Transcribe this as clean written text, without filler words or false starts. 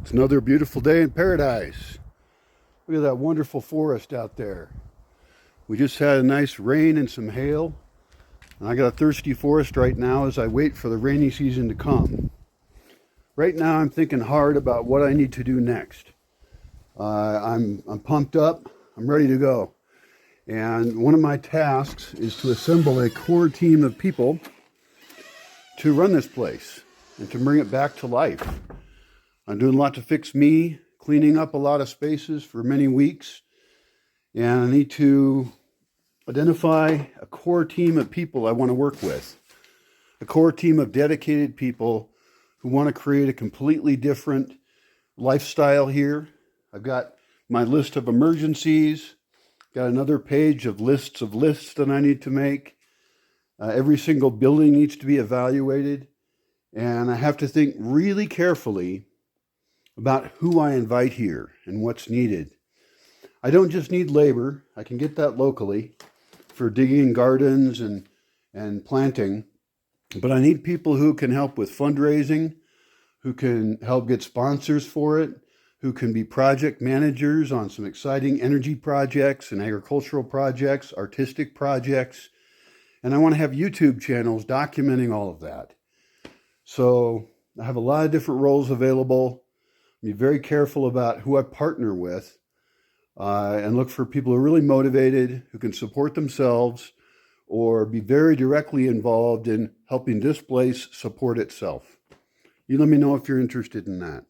It's another beautiful day in paradise. Look at that wonderful forest out there. We just had a nice rain and some hail. And I got a thirsty forest right now as I wait for the rainy season to come. Right now I'm thinking hard about what I need to do next. I'm pumped up. I'm ready to go. And one of my tasks is to assemble a core team of people to run this place and to bring it back to life. I'm doing a lot to fix me, cleaning up a lot of spaces for many weeks, and I need to identify a core team of people I want to work with. A core team of dedicated people who want to create a completely different lifestyle here. I've got my list of emergencies, got another page of lists that I need to make. Every single building needs to be evaluated, and I have to think really carefully about who I invite here and what's needed. I don't just need labor. I can get that locally for digging gardens and planting, but I need people who can help with fundraising, who can help get sponsors for it, who can be project managers on some exciting energy projects and agricultural projects, artistic projects, and I want to have YouTube channels documenting all of that. So I have a lot of different roles available. Be very careful about who I partner with and look for people who are really motivated, who can support themselves, or be very directly involved in helping this place support itself. You let me know if you're interested in that.